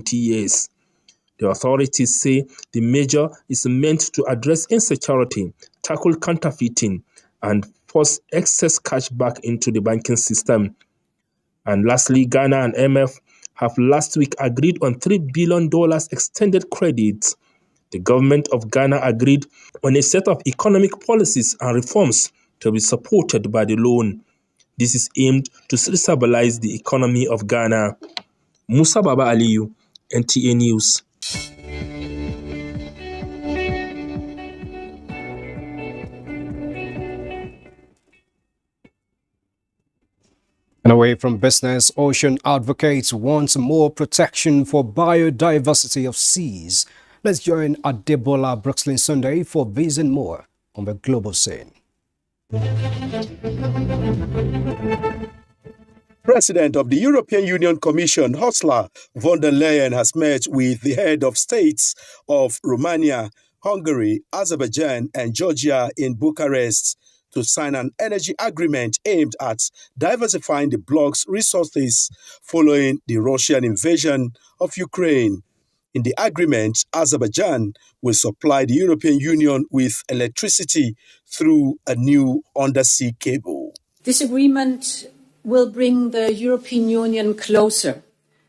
20 years. The authorities say the measure is meant to address insecurity, tackle counterfeiting, and force excess cash back into the banking system. And lastly, Ghana and IMF have last week agreed on $3 billion extended credit. The government of Ghana agreed on a set of economic policies and reforms to be supported by the loan. This is aimed to stabilize the economy of Ghana. Musa Baba Aliyu, NTA News. And away from business, ocean advocates want more protection for biodiversity of seas. Let's join Adebola Brooklyn Sunday for this and more on the global scene. President of the European Union Commission, Ursula von der Leyen, has met with the head of states of Romania, Hungary, Azerbaijan, and Georgia in Bucharest to sign an energy agreement aimed at diversifying the bloc's resources following the Russian invasion of Ukraine. In the agreement, Azerbaijan will supply the European Union with electricity through a new undersea cable. This agreement will bring the European Union closer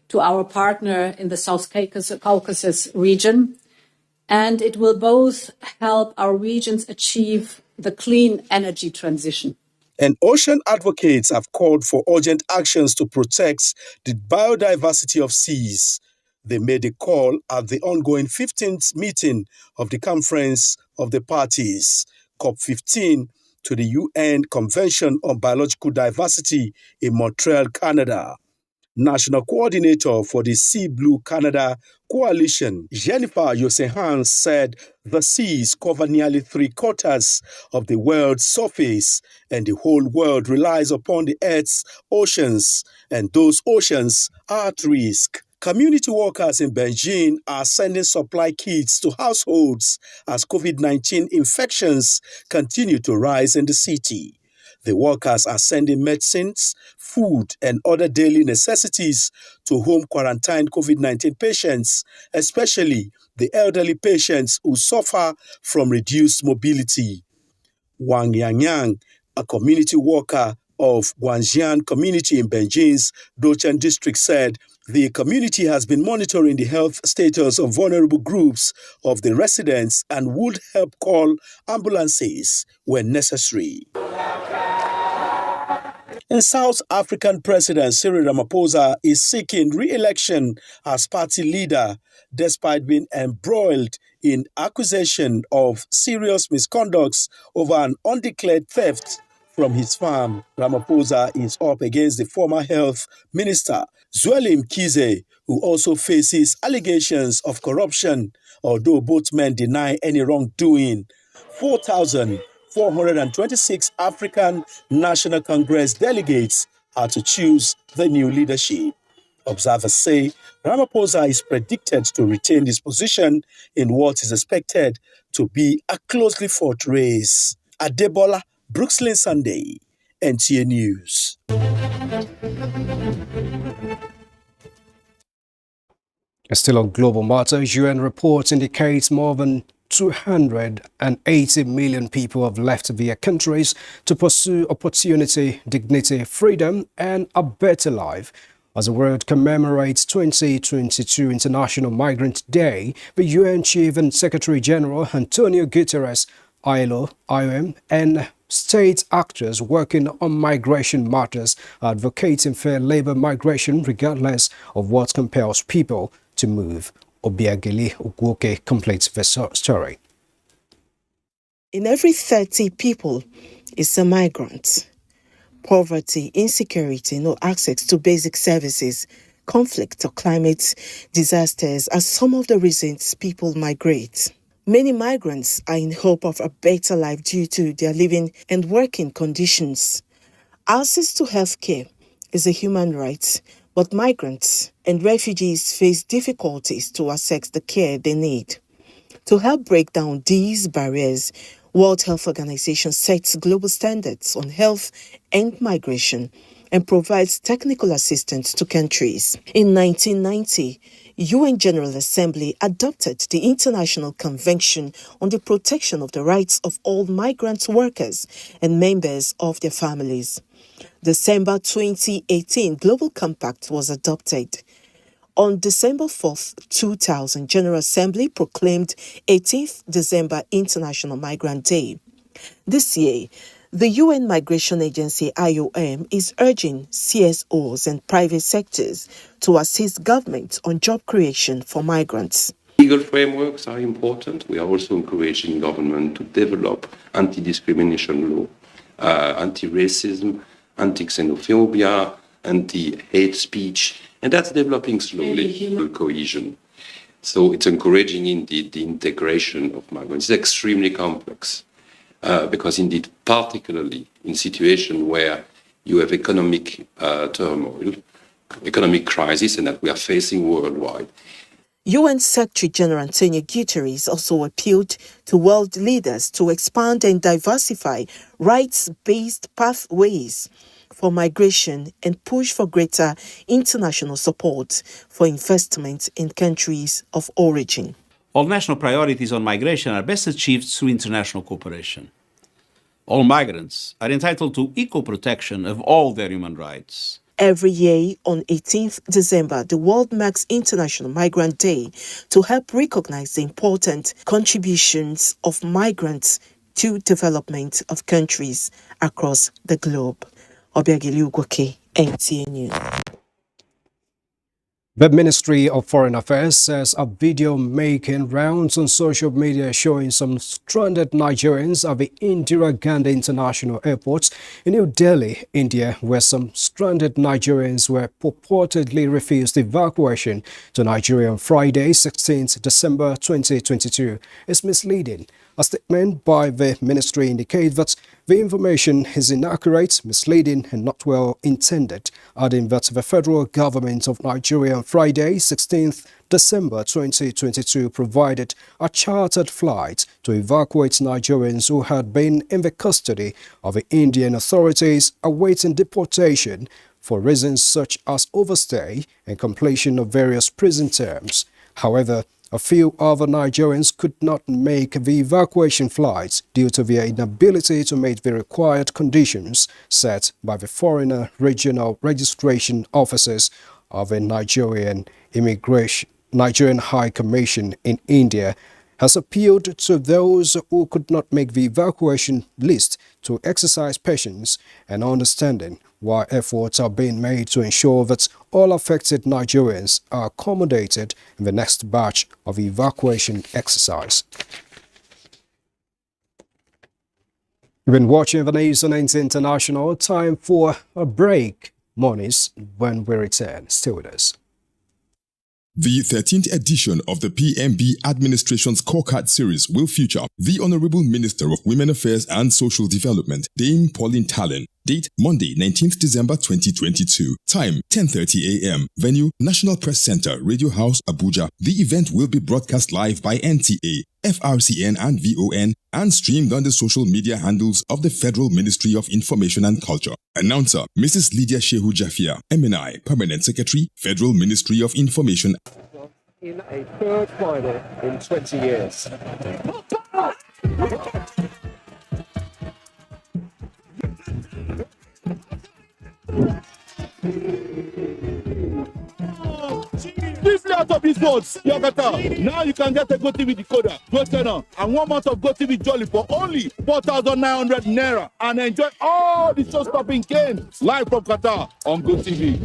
to our partner in the South Caucasus region, and it will both help our regions achieve the clean energy transition. And ocean advocates have called for urgent actions to protect the biodiversity of seas. They made a call at the ongoing 15th meeting of the Conference of the Parties, COP15, to the UN Convention on Biological Diversity in Montreal, Canada. National Coordinator for the Sea Blue Canada Coalition, Jennifer Josephans, said the seas cover nearly 3/4 of the world's surface, and the whole world relies upon the Earth's oceans, and those oceans are at risk. Community workers in Benin are sending supply kits to households as COVID-19 infections continue to rise in the city. The workers are sending medicines, food, and other daily necessities to home quarantined COVID-19 patients, especially the elderly patients who suffer from reduced mobility. Wang Yangyang, a community worker of Guangxian community in Beijing's Dochen district, said the community has been monitoring the health status of vulnerable groups of the residents and would help call ambulances when necessary. And South African President Cyril Ramaphosa is seeking re-election as party leader despite being embroiled in accusation of serious misconduct over an undeclared theft from his farm. Ramaphosa is up against the former health minister, Zweli Mkhize, who also faces allegations of corruption, although both men deny any wrongdoing. 426 African National Congress delegates are to choose the new leadership. Observers say Ramaphosa is predicted to retain his position in what is expected to be a closely fought race. Adebola Brooklyn Sunday, NTA News. Still on global matters, UN reports indicate more than 280 million people have left their countries to pursue opportunity, dignity, freedom, and a better life. As the world commemorates 2022 International Migrant Day, the UN Chief and Secretary General Antonio Guterres, ILO, IOM, and state actors working on migration matters are advocating fair labor migration regardless of what compels people to move. Obiageli Ugwoke completes the story. In every 30 people is a migrant. Poverty, insecurity, no access to basic services, conflict or climate disasters are some of the reasons people migrate. Many migrants are in hope of a better life due to their living and working conditions. Access to healthcare is a human right, but migrants and refugees face difficulties to access the care they need. To help break down these barriers, World Health Organization sets global standards on health and migration and provides technical assistance to countries. In 1990, UN General Assembly adopted the International Convention on the Protection of the Rights of all Migrant Workers and Members of their Families. December 2018 Global Compact was adopted. On December 4th, 2000, General Assembly proclaimed 18th December International Migrant Day. This year, the UN Migration Agency IOM is urging CSOs and private sectors to assist governments on job creation for migrants. Legal frameworks are important. We are also encouraging government to develop anti-discrimination law, anti-racism, anti-xenophobia, anti-hate speech, and that's developing slowly, cohesion. So it's encouraging indeed the integration of migrants. It's extremely complex because indeed, particularly in situations where you have economic turmoil, economic crisis, and that we are facing worldwide. UN Secretary-General Antonio Guterres also appealed to world leaders to expand and diversify rights-based pathways for migration and push for greater international support for investment in countries of origin. All national priorities on migration are best achieved through international cooperation. All migrants are entitled to equal protection of all their human rights. Every year on 18th December, the world marks International Migrant Day to help recognize the important contributions of migrants to development of countries across the globe. Obiageli Ugoke, NTA News. The Ministry of Foreign Affairs says a video making rounds on social media showing some stranded Nigerians at the Indira Gandhi International Airport in New Delhi, India, where some stranded Nigerians were purportedly refused evacuation to Nigeria on Friday, 16th December 2022, is misleading. A statement by the ministry indicates that the information is inaccurate, misleading and not well intended, adding that the federal government of Nigeria on Friday, 16th December 2022 provided a chartered flight to evacuate Nigerians who had been in the custody of the Indian authorities awaiting deportation for reasons such as overstay and completion of various prison terms. However, a few other Nigerians could not make the evacuation flights due to their inability to meet the required conditions set by the foreigner regional registration officers of the Nigerian High Commission in India, has appealed to those who could not make the evacuation list to exercise patience and understanding while efforts are being made to ensure that all affected Nigerians are accommodated in the next batch of evacuation exercise. You've been watching the news on NTA International. Time for a break. Mornings when we return. Stay with us. The 13th edition of the PMB Administration Scorecard Series will feature the Honorable Minister of Women Affairs and Social Development, Dame Pauline Tallen. Date, Monday, 19th December 2022. Time, 10:30 a.m. Venue, National Press Center, Radio House, Abuja. The event will be broadcast live by NTA, FRCN and VON and streamed on the social media handles of the Federal Ministry of Information and Culture. Announcer, Mrs. Lydia Shehu Jafia, MNI, Permanent Secretary, Federal Ministry of Information. In a third final in 20 years. This out of these votes, Yogata. Now you can get a GoTV decoder, Go channel, and 1 month of GoTV Jolly for only 4,900 naira and enjoy all the show-stopping games live from Qatar on GoTV.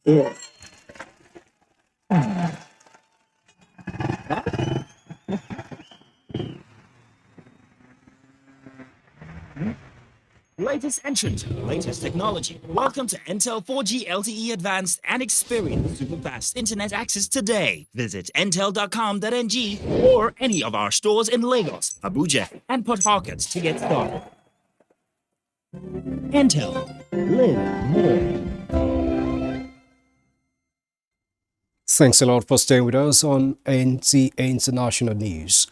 Yeah. Latest entrant, latest technology. Welcome to Intel 4G LTE Advanced and experience super fast internet access today. Visit intel.com.ng or any of our stores in Lagos, Abuja, and Port Harcourt to get started. Intel. Live more. Thanks a lot for staying with us on NTA International News.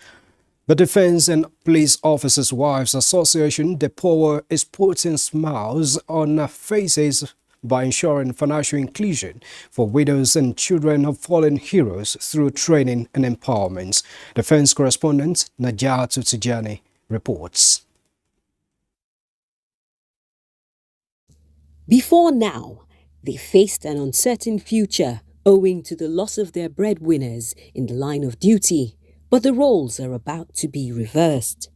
The Defense and Police Officers' Wives Association, DEPOA, is putting smiles on faces by ensuring financial inclusion for widows and children of fallen heroes through training and empowerment. Defense correspondent Najatu Tijani reports. Before now, they faced an uncertain future owing to the loss of their breadwinners in the line of duty, but the roles are about to be reversed.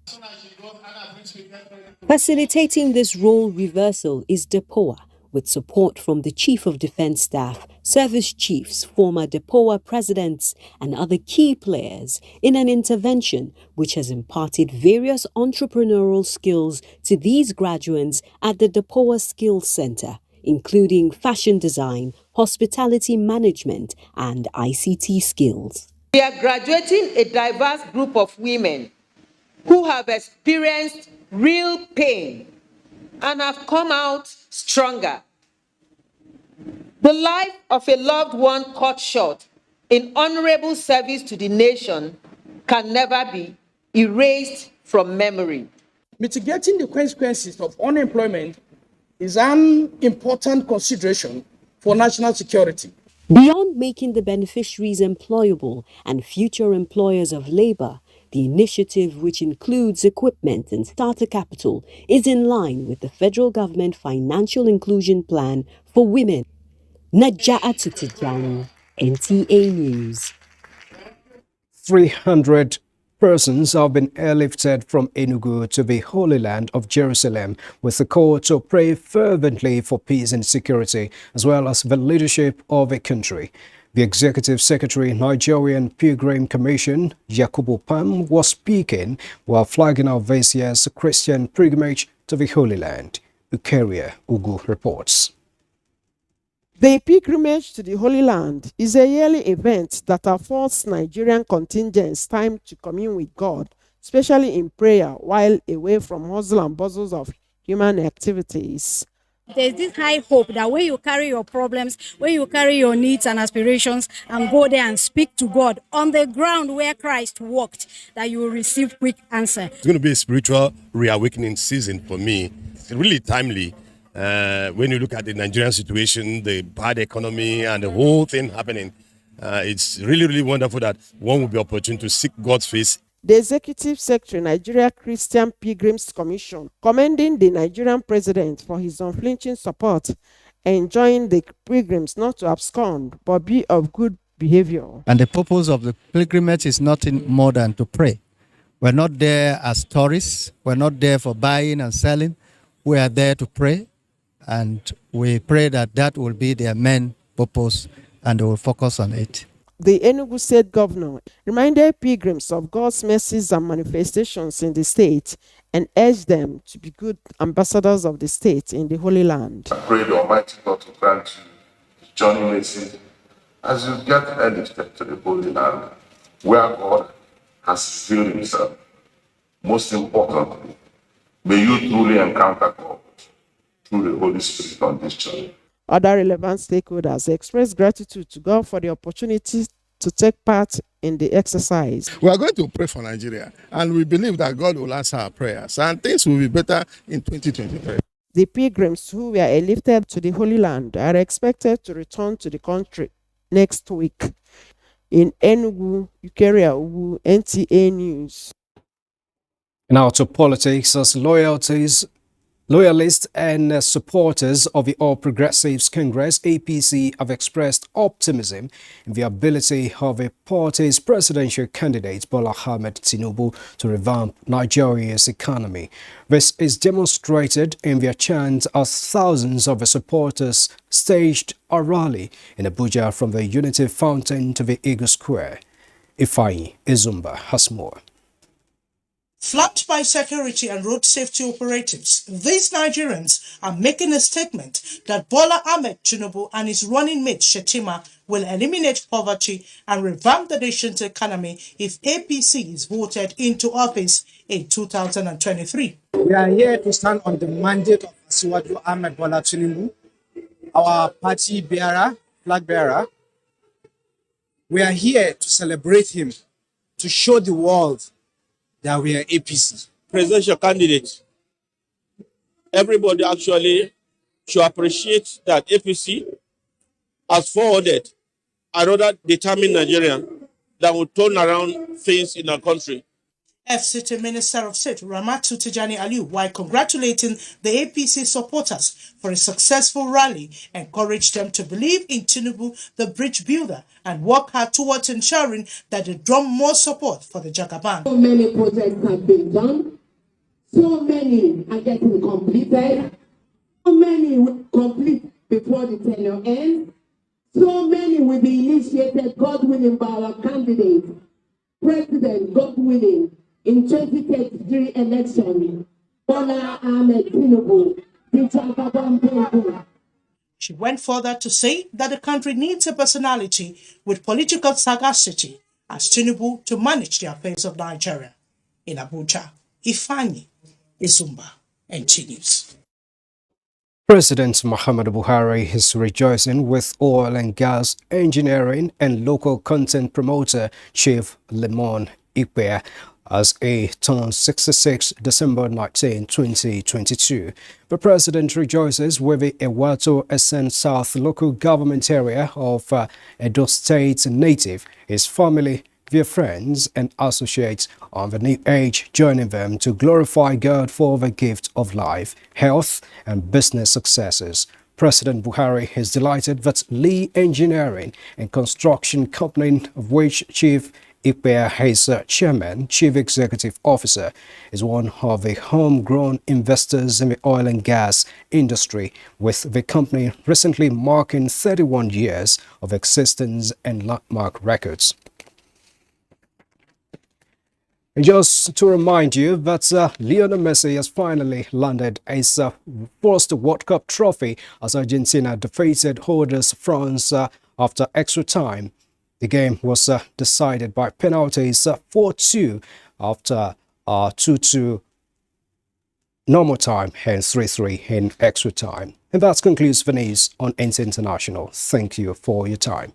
Facilitating this role reversal is DEPOA, with support from the Chief of Defense Staff, service chiefs, former DEPOA presidents, and other key players in an intervention which has imparted various entrepreneurial skills to these graduates at the DEPOA Skills Center, including fashion design, hospitality management, and ICT skills. We are graduating a diverse group of women who have experienced real pain and have come out stronger. The life of a loved one cut short in honorable service to the nation can never be erased from memory. Mitigating the consequences of unemployment is an important consideration for national security. Beyond making the beneficiaries employable and future employers of labor, the initiative, which includes equipment and starter capital, is in line with the federal government financial inclusion plan for women. Naja'atu Tijani, NTA News. 300 persons have been airlifted from Enugu to the Holy Land of Jerusalem with the call to pray fervently for peace and security, as well as the leadership of a country. The Executive Secretary, Nigerian Pilgrim Commission, Yakubu Pam, was speaking while flagging out this year's Christian pilgrimage to the Holy Land. Ukeria Ugu reports. The pilgrimage to the Holy Land is a yearly event that affords Nigerian contingents time to commune with God, especially in prayer, while away from hustle and bustles of human activities. There's this high hope that when you carry your problems, when you carry your needs and aspirations and go there and speak to God on the ground where Christ walked, that you will receive quick answer. It's going to be a spiritual reawakening season for me. It's really timely. When you look at the Nigerian situation, the bad economy and the whole thing happening, it's really, really wonderful that one will be opportune to seek God's face. The Executive Secretary, Nigeria Christian Pilgrims Commission, commending the Nigerian president for his unflinching support, enjoining the pilgrims not to abscond, but be of good behavior. And the purpose of the pilgrimage is nothing more than to pray. We're not there as tourists. We're not there for buying and selling. We are there to pray. And we pray that that will be their main purpose and they will focus on it. The Enugu State Governor reminded pilgrims of God's mercies and manifestations in the state and urged them to be good ambassadors of the state in the Holy Land. I pray the Almighty God to grant you journey mercy as you get lifted to the Holy Land, where God has revealed himself. Most importantly, may you truly encounter God through the Holy Spirit on this journey. Other relevant stakeholders expressed gratitude to God for the opportunity to take part in the exercise. We are going to pray for Nigeria, and we believe that God will answer our prayers, and things will be better in 2023. The pilgrims who were airlifted to the Holy Land are expected to return to the country next week. In Enugu, Ukeria Ugu, NTA News. Now to politics, as loyalists and supporters of the All Progressives Congress, APC, have expressed optimism in the ability of the party's presidential candidate, Bola Ahmed Tinubu, to revamp Nigeria's economy. This is demonstrated in their chant as thousands of the supporters staged a rally in Abuja from the Unity Fountain to the Eagle Square. Ifeanyi Izumba has more. Flanked by security and road safety operatives, these Nigerians are making a statement that Bola Ahmed Tinubu and his running mate Shetima will eliminate poverty and revamp the nation's economy if APC is voted into office in 2023. We are here to stand on the mandate of Asiwaju Ahmed Bola Tinubu, our party bearer, flag bearer, We are here to celebrate him, to show the world that we are APC. Presidential candidate. Everybody actually should appreciate that APC has forwarded another determined Nigerian that will turn around things in our country. FCT Minister of State Ramatu Tijani Aliu, while congratulating the APC supporters for a successful rally, encouraged them to believe in Tinubu, the bridge builder, and work hard towards ensuring that they drum more support for the Jagaban. So many projects have been done, so many are getting completed, so many will complete before the tenure ends, so many will be initiated, God willing, by our candidate, President, God willing, in 2033 election, Bola Ahmed Tinubu, the Jagaban people. She went further to say that the country needs a personality with political sagacity as Tinubu to manage the affairs of Nigeria. In Abuja, Ifeanyi Izumba, NTA News. President Muhammadu Buhari is rejoicing with oil and gas engineering and local content promoter Chief Lemon Ikpe as he turns 66 December 19, 2022. The president rejoices with the Ewato Essen South local government area of Edo State native, his family, their friends and associates on the new age, joining them to glorify God for the gift of life, health and business successes. President Buhari is delighted that Lee Engineering and Construction Company, of which Chief Ikpe is chairman, chief executive officer, is one of the homegrown investors in the oil and gas industry, with the company recently marking 31 years of existence and landmark records. And just to remind you that Lionel Messi has finally landed his first World Cup trophy as Argentina defeated holders France after extra time. The game was decided by penalties 4-2 after 2-2 normal time and 3-3 in extra time. And that concludes the news on NTA International. Thank you for your time.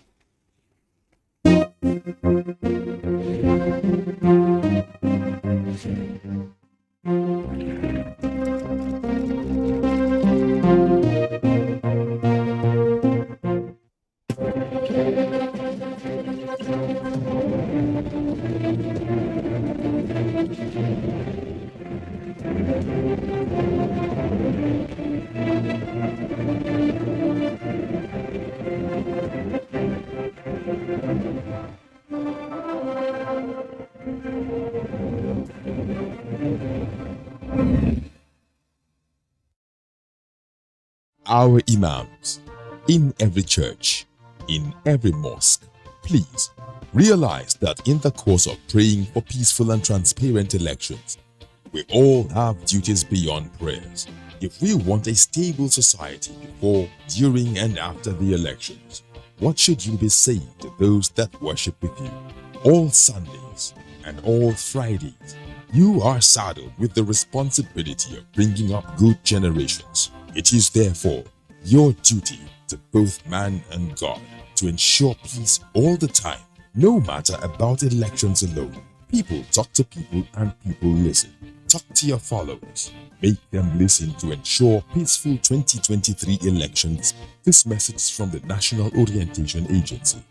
Our imams, in every church, in every mosque, please realize that in the course of praying for peaceful and transparent elections, we all have duties beyond prayers. If we want a stable society before, during and after the elections, what should you be saying to those that worship with you? All Sundays and all Fridays, you are saddled with the responsibility of bringing up good generations. It is therefore your duty to both man and God to ensure peace all the time, no matter about elections alone. People talk to people and people listen. Talk to your followers. Make them listen to ensure peaceful 2023 elections. This message from the National Orientation Agency.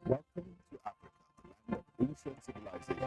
Welcome to Africa, ancient civilization.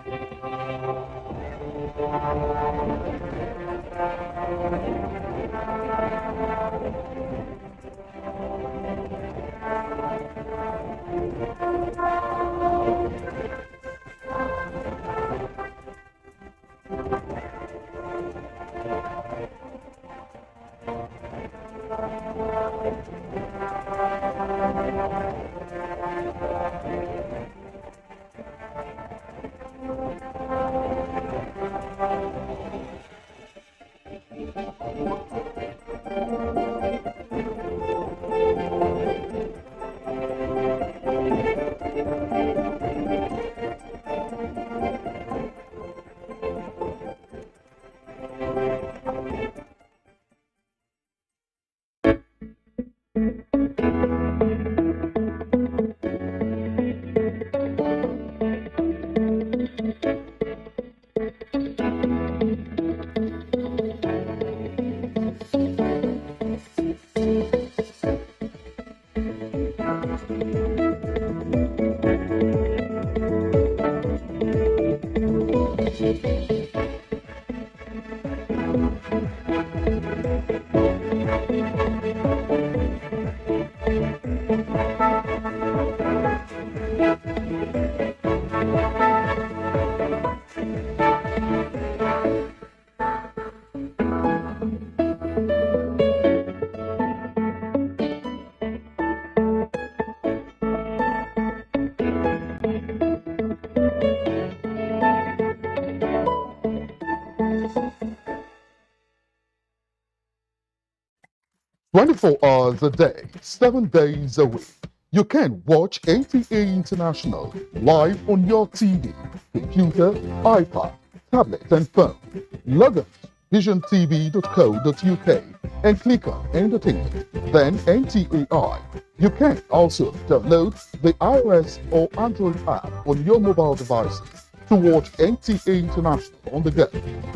Hours a day, 7 days a week. You can watch NTA International live on your TV, computer, iPad, tablet, and phone. Log on to visiontv.co.uk and click on Entertainment, then NTAI. You can also download the iOS or Android app on your mobile devices to watch NTA International on the go,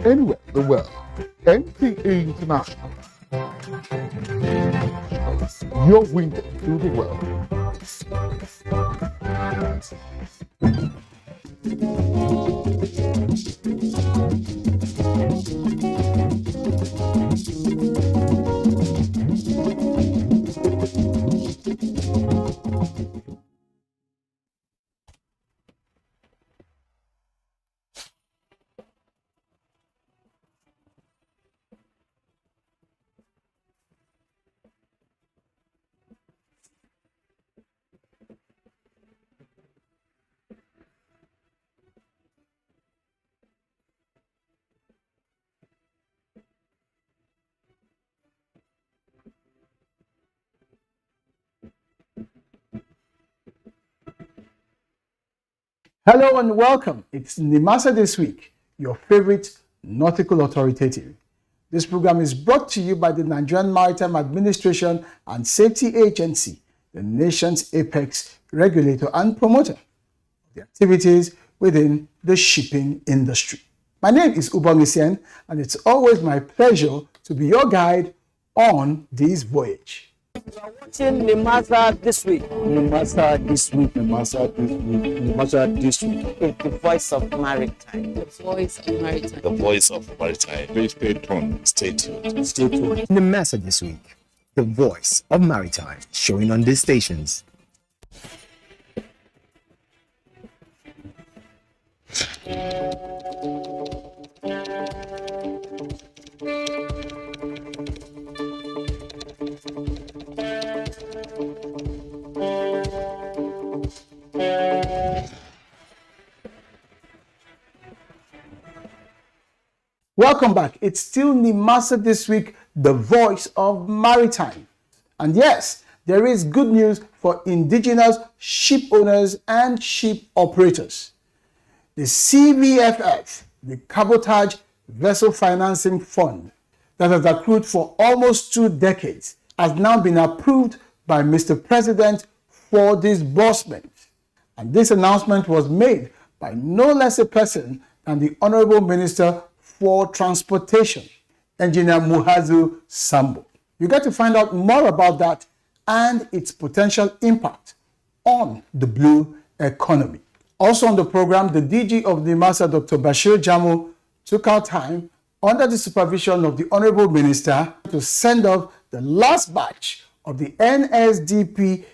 anywhere in the world. NTA International, your window to the world. Hello and welcome. It's Nimasa This Week, your favorite nautical authoritative. This program is brought to you by the Nigerian Maritime Administration and Safety Agency, the nation's apex regulator and promoter of the activities within the shipping industry. My name is Ubongisien, and it's always my pleasure to be your guide on this voyage. You are watching Nimasa This Week. Nimasa This Week, Nimasa This Week, Nimasa This Week. It's the voice of Maritime. The voice of Maritime. The voice of Maritime. Please stay tuned. Stay tuned. Stay tuned. Nimasa This Week, the voice of Maritime, showing on these stations. Welcome back. It's still Nimasa This Week, the voice of Maritime. And yes, there is good news for indigenous ship owners and ship operators. The CVFF, the Cabotage Vessel Financing Fund, that has accrued for almost 2 decades, has now been approved by Mr. President for disbursement. And this announcement was made by no less a person than the Honorable Minister for Transportation, Engineer Muhazu Sambo. You get to find out more about that and its potential impact on the blue economy. Also on the program, the DG of Nimasa, Dr. Bashir Jamu, took out time under the supervision of the Honorable Minister to send off the last batch of the NSDP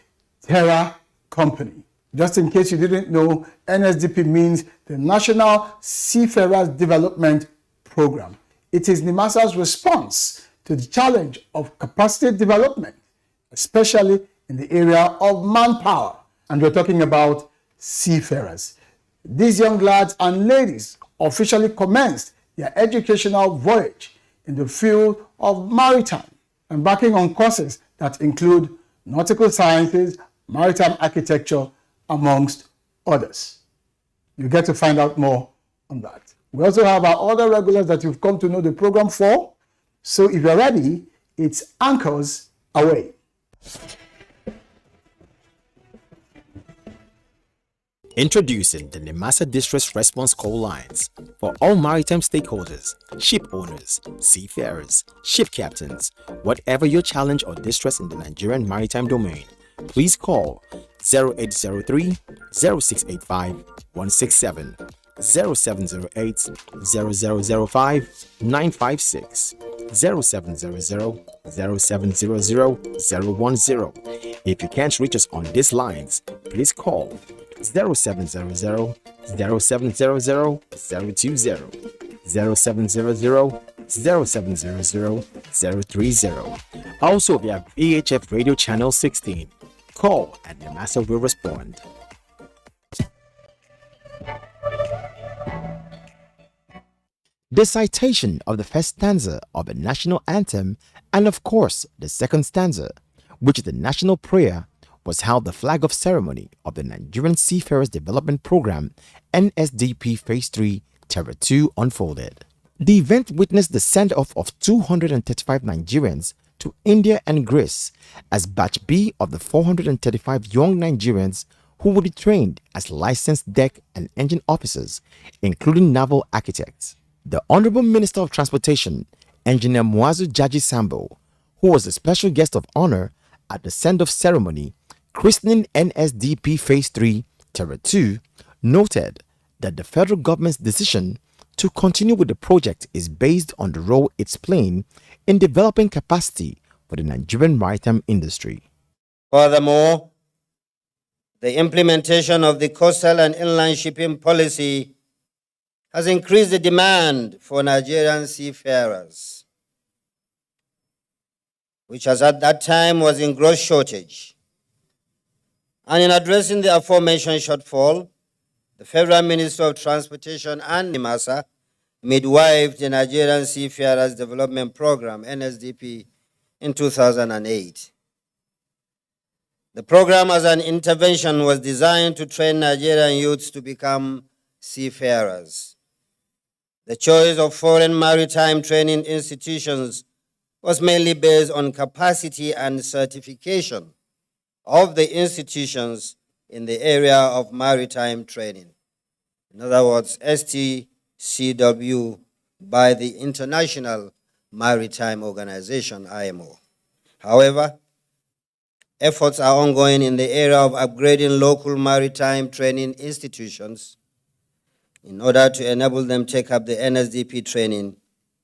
Terra Company. Just in case you didn't know, NSDP means the National Seafarers Development Program. It is Nimasa's response to the challenge of capacity development, especially in the area of manpower. And we're talking about seafarers. These young lads and ladies officially commenced their educational voyage in the field of maritime, embarking on courses that include nautical sciences, maritime architecture, amongst others. You get to find out more on that. We also have our other regulars that you've come to know the program for. So if you're ready, it's anchors away. Introducing the Nimasa Distress Response Call Lines for all maritime stakeholders, ship owners, seafarers, ship captains. Whatever your challenge or distress in the Nigerian maritime domain, please call 0803 0685 167, 0708 0005 956, 0700 0700 010. If you can't reach us on these lines, please call 0700 0700 020, 0700 0700 030. Also via VHF Radio Channel 16. Call and the master will respond. The citation of the first stanza of the national anthem and of course the second stanza, which is the national prayer, was how the flag off ceremony of the Nigerian Seafarers Development Program NSDP Phase 3 Terra 2 unfolded. The event witnessed the send-off of 235 Nigerians to India and Greece as Batch B of the 435 young Nigerians who will be trained as licensed deck and engine officers, including naval architects. The Honorable Minister of Transportation, Engineer Muazu Jaji Sambo, who was a special guest of honor at the send-off ceremony christening NSDP Phase 3 Terra 2, noted that the federal government's decision to continue with the project is based on the role it's playing in developing capacity for the Nigerian maritime industry. Furthermore, the implementation of the coastal and inland shipping policy has increased the demand for Nigerian seafarers, which as at that time was in gross shortage. And in addressing the aforementioned shortfall, the Federal Minister of Transportation and NIMASA midwifed the Nigerian Seafarers Development Program, NSDP, in 2008. The program as an intervention was designed to train Nigerian youths to become seafarers. The choice of foreign maritime training institutions was mainly based on capacity and certification of the institutions in the area of maritime training. In other words, STCW by the International Maritime Organization, IMO. However, efforts are ongoing in the area of upgrading local maritime training institutions in order to enable them take up the NSDP training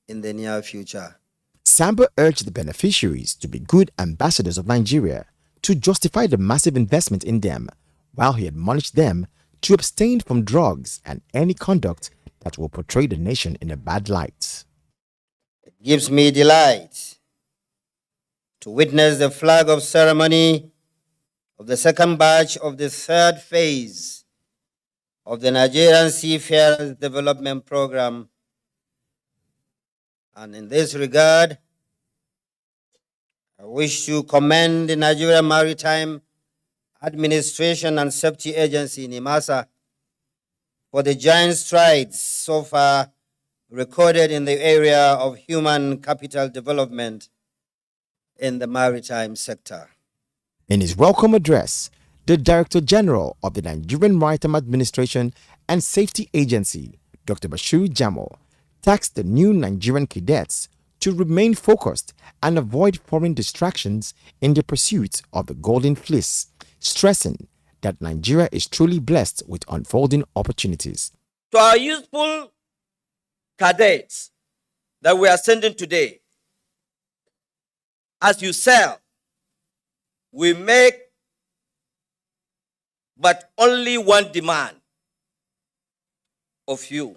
in the near future. Sambo urged the beneficiaries to be good ambassadors of Nigeria to justify the massive investment in them, while he admonished them to abstain from drugs and any conduct that will portray the nation in a bad light. It gives me delight to witness the flag-off ceremony of the second batch of the third phase of the Nigerian Seafarers Development Program. And in this regard, I wish to commend the Nigerian Maritime Administration and Safety Agency, NIMASA, for the giant strides so far recorded in the area of human capital development in the maritime sector. In his welcome address, the Director General of the Nigerian Maritime Administration and Safety Agency, Dr. Bashir Jamo, tasked the new Nigerian cadets to remain focused and avoid foreign distractions in the pursuit of the Golden Fleece, stressing that Nigeria is truly blessed with unfolding opportunities. To our youthful cadets that we are sending today, as you sail, we make but only one demand of you,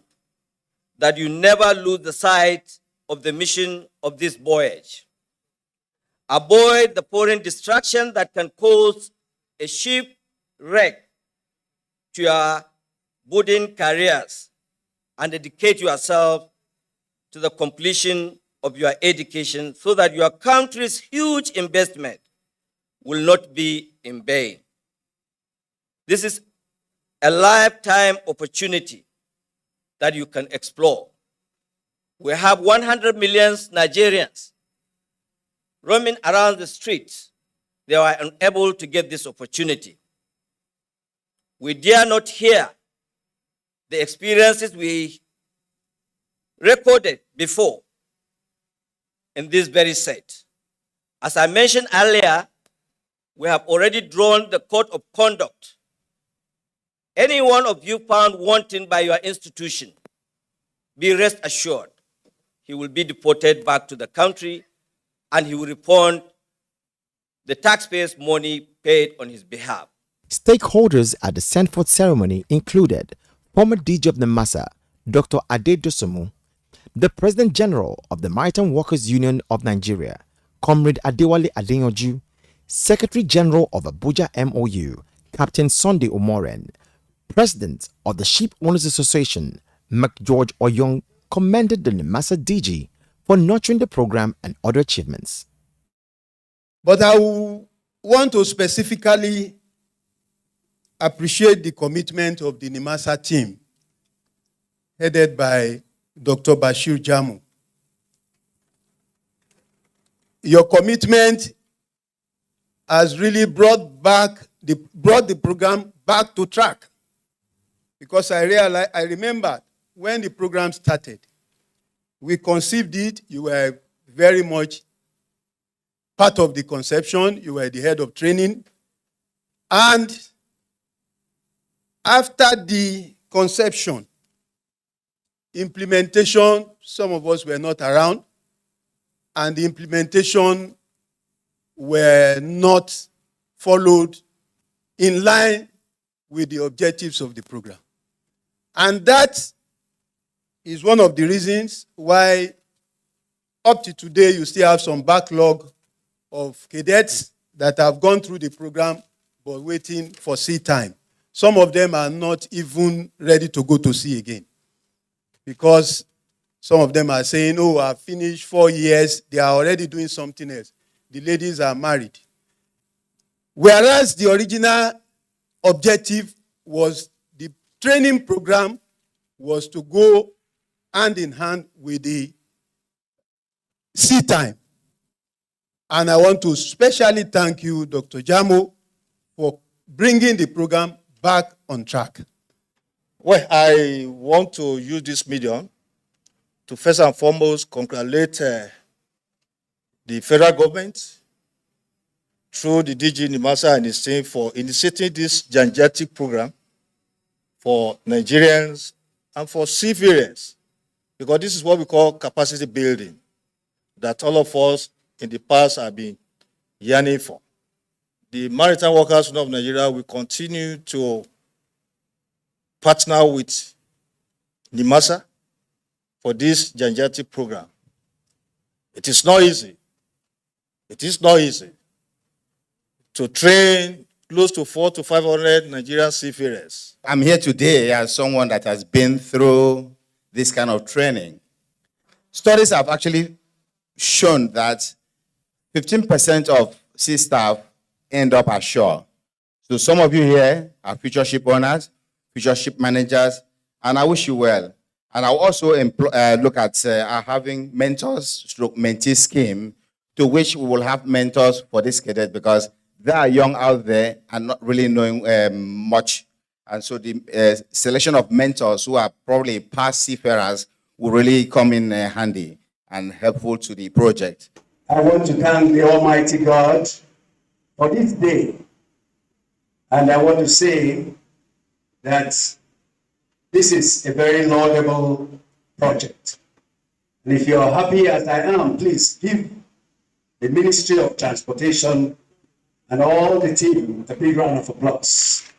that you never lose the sight of the mission of this voyage. Avoid the foreign distraction that can cause a shipwreck to your budding careers, and dedicate yourself to the completion of your education so that your country's huge investment will not be in vain. This is a lifetime opportunity that you can explore. We have 100 million Nigerians roaming around the streets. They are unable to get this opportunity. We dare not hear the experiences we recorded before in this very set. As I mentioned earlier, we have already drawn the code of conduct Any one of you found wanting by your institution, be rest assured, he will be deported back to the country and he will refund the taxpayers' money paid on his behalf. Stakeholders at the send-forth ceremony included former DG of NIMASA, Dr. Ade Dosomu, the President General of the Maritime Workers Union of Nigeria, Comrade Adewale Adeyanju, Secretary General of Abuja MOU, Captain Sunday Omoren, President of the Ship Owners Association, McGeorge Oyong, commended the NIMASA DG for nurturing the program and other achievements. But I want to specifically appreciate the commitment of the NIMASA team, headed by Dr. Bashir Jamu. Your commitment has really brought the program back to track. Because I remember when the program started, we conceived it, you were very much part of the conception, you were the head of training. And after the conception, implementation, some of us were not around, and the implementation were not followed in line with the objectives of the program. And that is one of the reasons why up to today you still have some backlog of cadets that have gone through the program but waiting for sea time. Some of them are not even ready to go to sea again because some of them are saying, oh, I've finished 4 years, they are already doing something else. The ladies are married. Whereas the original objective was the training program was to go hand in hand with the sea time. And I want to especially thank you, Dr. Jamo, for bringing the program back on track. Well, I want to use this medium to first and foremost congratulate the federal government through the DG NIMASA and his team for initiating this gigantic program for Nigerians and for seafarers, because this is what we call capacity building that all of us in the past have been yearning for. The Maritime Workers Union of Nigeria will continue to partner with NIMASA for this gigantic program. It is not easy. It is not easy to train close to 400 to 500 Nigerian seafarers. I'm here today as someone that has been through this kind of training. Studies have actually shown that 15% of sea staff end up ashore. So some of you here are future ship owners, future ship managers, and I wish you well. And I'll also look at having mentors/mentee scheme, to which we will have mentors for this cadet because they are young out there and not really knowing much. And so the selection of mentors who are probably past seafarers will really come in handy and helpful to the project. I want to thank the Almighty God for this day. And I want to say that this is a very laudable project. And if you are happy as I am, please give the Ministry of Transportation and all the team a big round of applause.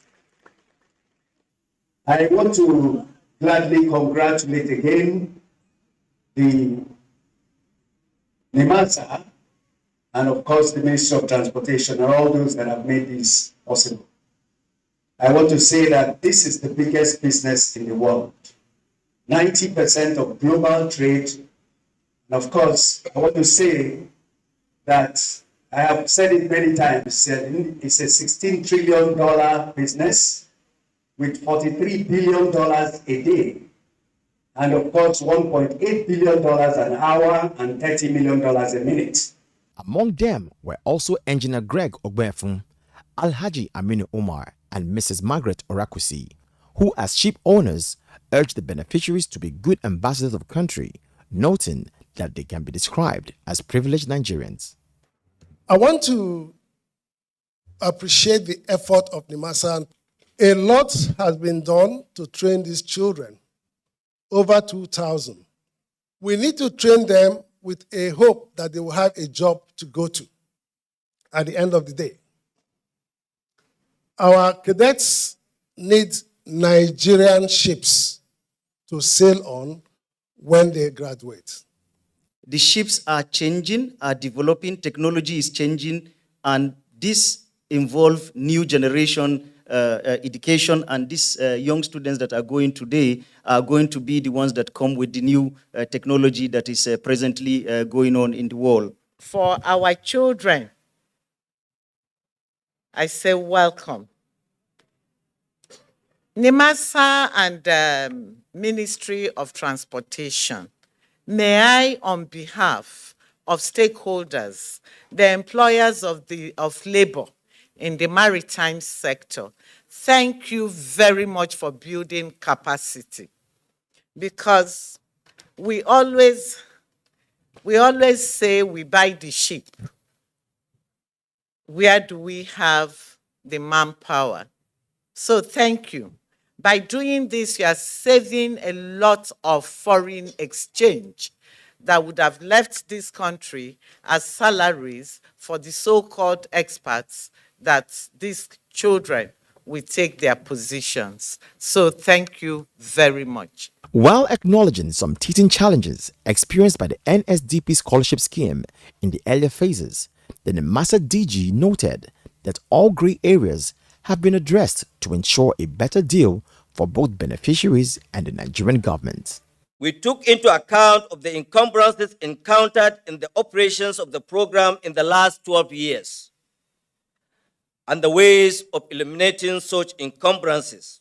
I want to gladly congratulate again the NIMASA and of course the Ministry of Transportation and all those that have made this possible. I want to say that this is the biggest business in the world. 90% of global trade. And of course, I want to say that I have said it many times, it's a $16 trillion business with $43 billion a day. And of course, $1.8 billion an hour and $30 million a minute. Among them were also Engineer Greg Ogbefun, Alhaji Aminu Umar, and Mrs. Margaret Orakwisi, who as ship owners urged the beneficiaries to be good ambassadors of the country, noting that they can be described as privileged Nigerians. I want to appreciate the effort of NIMASA A lot has been done to train these children, over 2,000. We need to train them with a hope that they will have a job to go to at the end of the day. Our cadets need Nigerian ships to sail on when they graduate. The ships are changing, are developing, technology is changing, and this involves new generation education, and these young students that are going today are going to be the ones that come with the new technology that is presently going on in the world. For our children, I say welcome. NIMASA and Ministry of Transportation, may I, on behalf of stakeholders, the employers of labor in the maritime sector, thank you very much for building capacity, because we always say we buy the ship. Where do we have the manpower? So thank you. By doing this, you are saving a lot of foreign exchange that would have left this country as salaries for the so-called experts that these children will take their positions. So thank you very much. While acknowledging some teaching challenges experienced by the NSDP scholarship scheme in the earlier phases, the NIMASA DG noted that all grey areas have been addressed to ensure a better deal for both beneficiaries and the Nigerian government. We took into account of the encumbrances encountered in the operations of the program in the last 12 years and the ways of eliminating such encumbrances.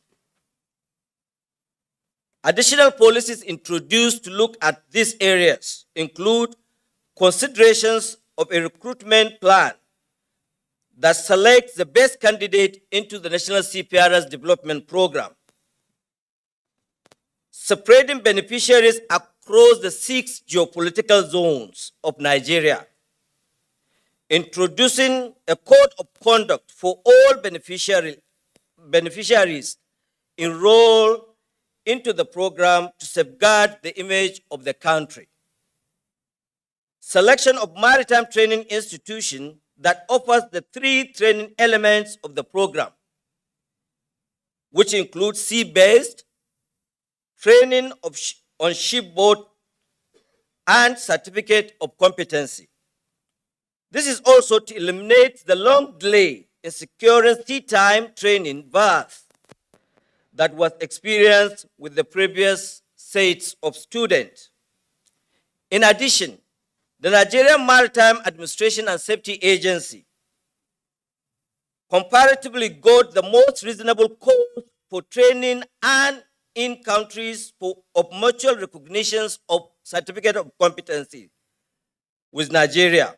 Additional policies introduced to look at these areas include considerations of a recruitment plan that selects the best candidate into the National CPRS Development Program, spreading beneficiaries across the 6 geopolitical zones of Nigeria, introducing a code of conduct for all beneficiaries enrolled into the program to safeguard the image of the country, selection of maritime training institution that offers the 3 training elements of the program, which include sea-based, training on shipboard, and certificate of competency. This is also to eliminate the long delay in securing sea-time training berths that was experienced with the previous sets of students. In addition, the Nigerian Maritime Administration and Safety Agency comparatively got the most reasonable cost for training and in countries of mutual recognitions of certificate of competency with Nigeria.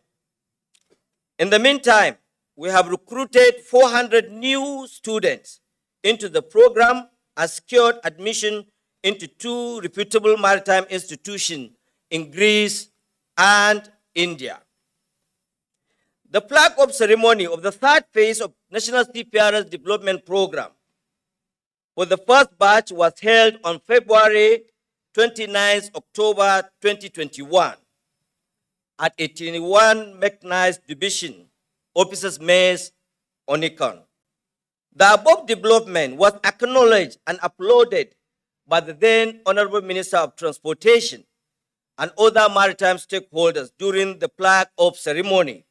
In the meantime, we have recruited 400 new students into the program and secured admission into 2 reputable maritime institutions in Greece and India. The flag-off ceremony of the 3rd phase of National CPRS Development Program for the first batch was held on February 29th, October 2021 at 81 Mechanized Division, Officers' Mess, Onikon. The above development was acknowledged and applauded by the then Honorable Minister of Transportation and other maritime stakeholders during the flag-off ceremony.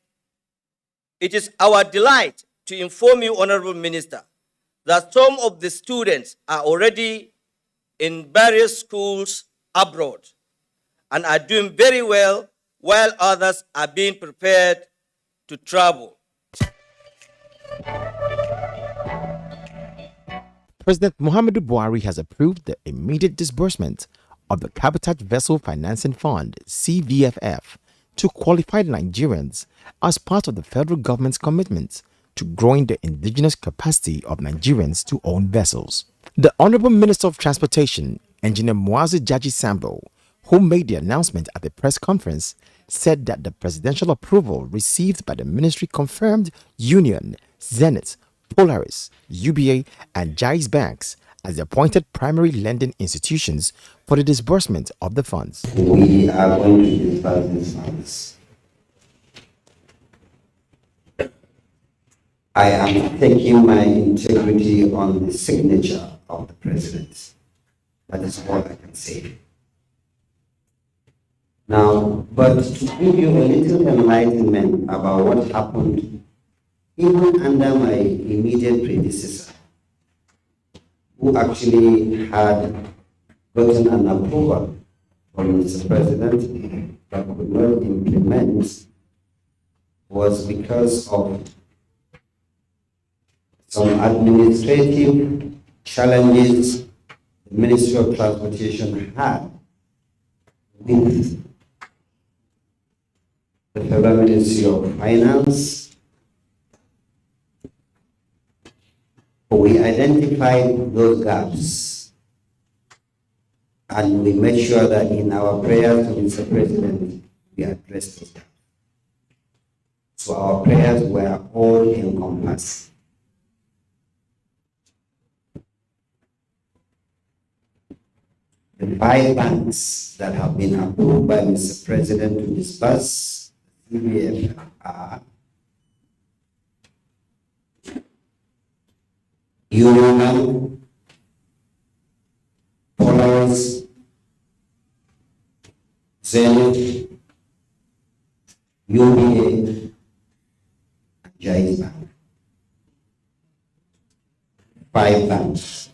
It is our delight to inform you, Honorable Minister, that some of the students are already in various schools abroad and are doing very well, while others are being prepared to travel. President Muhammadu Buhari has approved the immediate disbursement of the Cabotage Vessel Financing Fund, CVFF, to qualified Nigerians as part of the federal government's commitment to growing the indigenous capacity of Nigerians to own vessels. The Honorable Minister of Transportation, Engineer Muazu Jaji Sambo, who made the announcement at the press conference, said that the presidential approval received by the ministry confirmed Union, Zenith, Polaris, UBA, and Jais banks as the appointed primary lending institutions for the disbursement of the funds. We are going to disburse these funds. I am taking my integrity on the signature of the president. That is all I can say. Now, but to give you a little enlightenment about what happened even under my immediate predecessor, who actually had gotten an approval from Mr. President but could not implement, was because of some administrative challenges the Ministry of Transportation had with the Federal Ministry of Finance. We identified those gaps and we made sure that in our prayers to Mr. President, we addressed those gaps. So our prayers were all encompassed. The 5 banks that have been approved by Mr. President to disburse CBF are Union, Polaris, Zenith, UBA, and Jais Bank. 5 banks.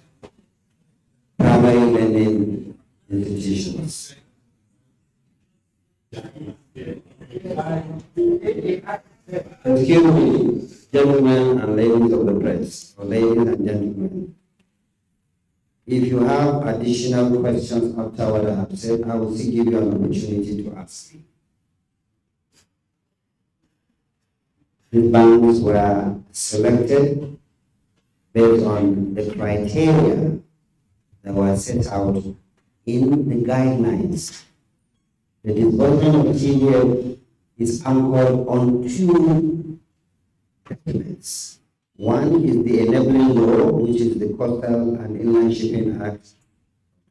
Primary lending institutions. Excuse me, gentlemen and ladies of the press, or ladies and gentlemen, if you have additional questions after what I have said, I will still give you an opportunity to ask. These banks were selected based on the criteria that were set out in the guidelines. The disbursement of TDF is anchored on 2 documents. One is the enabling law, which is the Coastal and Inland Shipping Act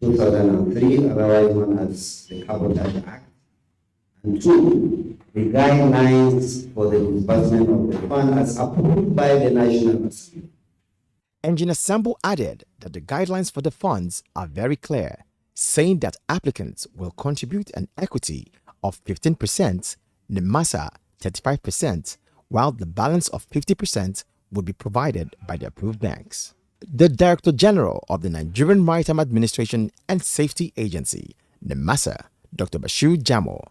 2003, otherwise known as the Cabotage Act. And 2, the guidelines for the disbursement of the fund as approved by the National Assembly. Engineer Sambo added that the guidelines for the funds are very clear, saying that applicants will contribute an equity of 15%, NIMASA 35%, while the balance of 50% would be provided by the approved banks. The Director General of the Nigerian Maritime Administration and Safety Agency, NIMASA, Dr. Bashir Jamo,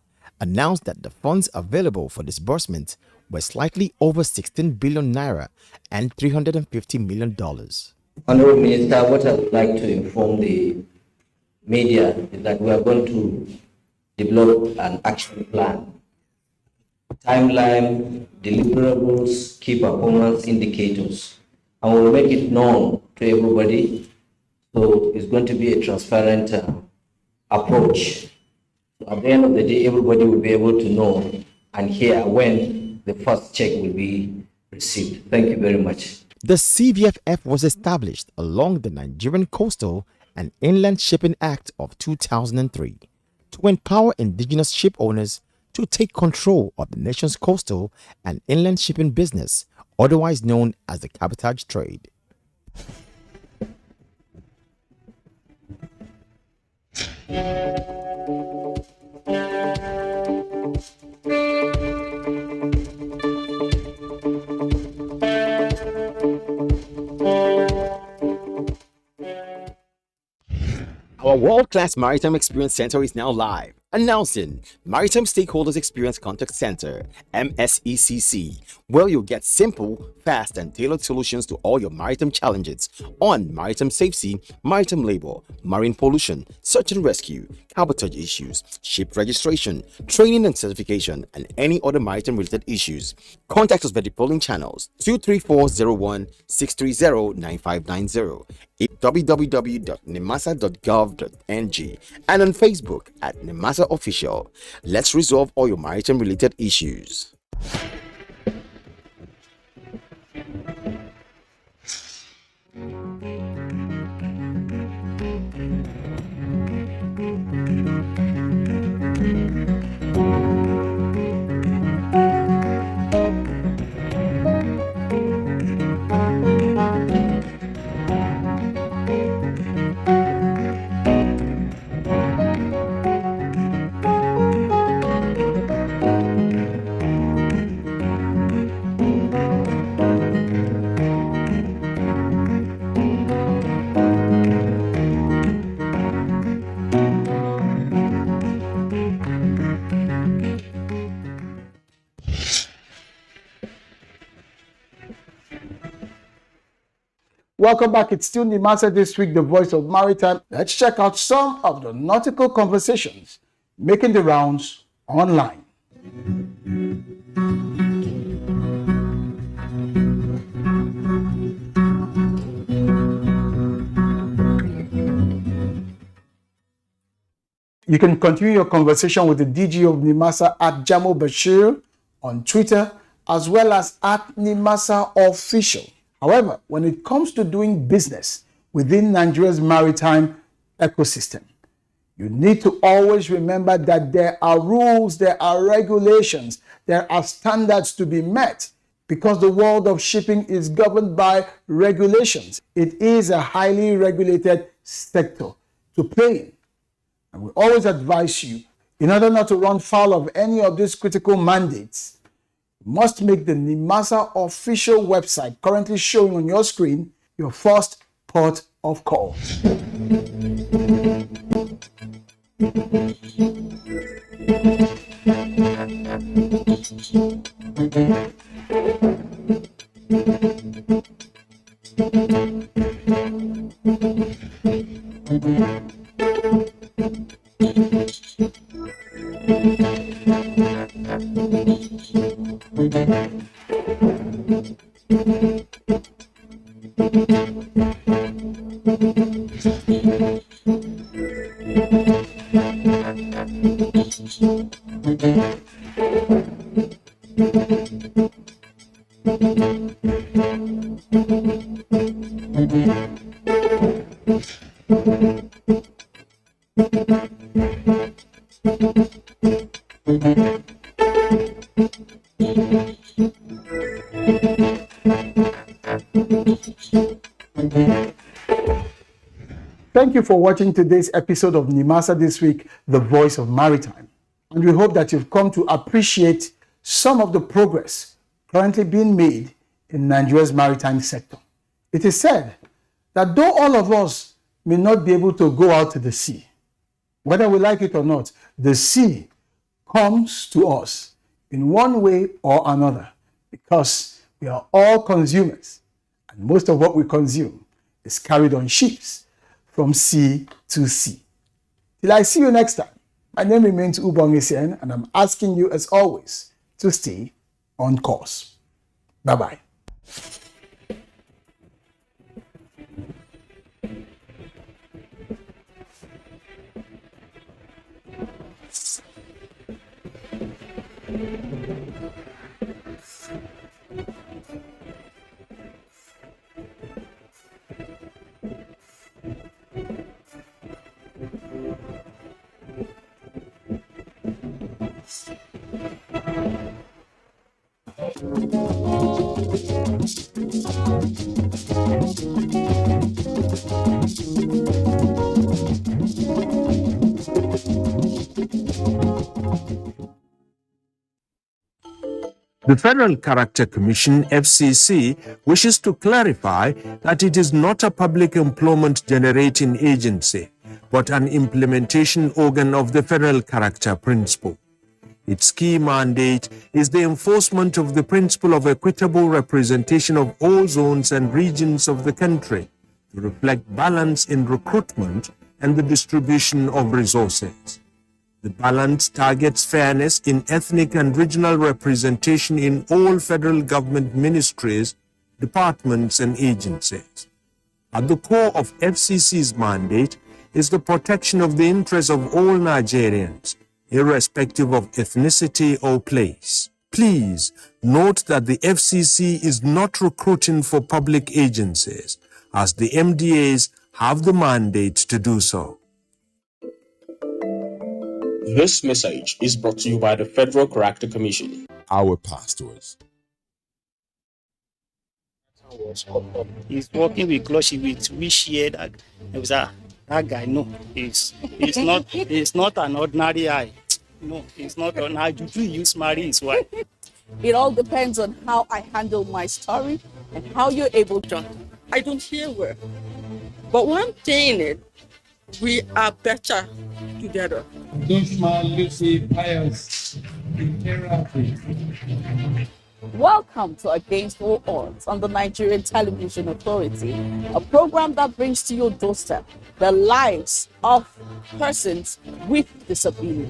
announced that the funds available for disbursement were slightly over 16 billion naira and $350 million. Honorable Minister, what I would like to inform the media is that we are going to develop an action plan, timeline, deliverables, key performance indicators, and we'll make it known to everybody. So it's going to be a transparent approach. So at the end of the day, everybody will be able to know and hear when the first check will be received. Thank you very much. The CVFF was established along the Nigerian Coastal and Inland Shipping Act of 2003 to empower indigenous ship owners to take control of the nation's coastal and inland shipping business, otherwise known as the cabotage trade. Our world-class Maritime Experience Center is now live. Announcing Maritime Stakeholders Experience Contact Center, MSECC, where you'll get simple, fast, and tailored solutions to all your maritime challenges on maritime safety, maritime labor, marine pollution, search and rescue, cabotage issues, ship registration, training and certification, and any other maritime-related issues. Contact us by the following channels: 23401-630-9590, www.nimasa.gov.ng, and on Facebook at Nimasa Official. Let's resolve all your maritime-related issues. welcome back. It's still Nimasa this week, the voice of Maritime. Let's check out some of the nautical conversations making the rounds online. You can continue your conversation with the DG of Nimasa at Jamo Bashir on Twitter, as well as at Nimasa Official. However, when it comes to doing business within Nigeria's maritime ecosystem, you need to always remember that there are rules, there are regulations, there are standards to be met, because the world of shipping is governed by regulations. It is a highly regulated sector to play in. And we always advise you, in order not to run foul of any of these critical mandates, you must make the Nimasa official website currently showing on your screen your first port of call. Thank you for watching today's episode of Nimasa This Week, the voice of Maritime. And we hope that you've come to appreciate some of the progress currently being made in Nigeria's maritime sector. It is said that though all of us may not be able to go out to the sea, whether we like it or not, the sea comes to us in one way or another, because we are all consumers, and most of what we consume is carried on ships from sea to sea. Till I see you next time, my name remains Ubong Isen, and I'm asking you, as always, to stay on course. Bye-bye. The Federal Character Commission, FCC, wishes to clarify that it is not a public employment generating agency, but an implementation organ of the Federal Character Principle. Its key mandate is the enforcement of the principle of equitable representation of all zones and regions of the country to reflect balance in recruitment and the distribution of resources. The balance targets fairness in ethnic and regional representation in all federal government ministries, departments, and agencies. At the core of FCC's mandate is the protection of the interests of all Nigerians, irrespective of ethnicity or place. Please note that the FCC is not recruiting for public agencies, as the MDAs have the mandate to do so. This message is brought to you by the Federal Character Commission. Our pastors. He's working with closely with which year that guy. No, it's not an ordinary eye. No, it's not ordinary. You do use marry his wife. It all depends on how I handle my story and how you're able to. I don't hear well, but one thing is, we are better together. Dushma Lucy Pius in therapy. Welcome to Against All Odds on the Nigerian Television Authority, a program that brings to your doorstep the lives of persons with disability.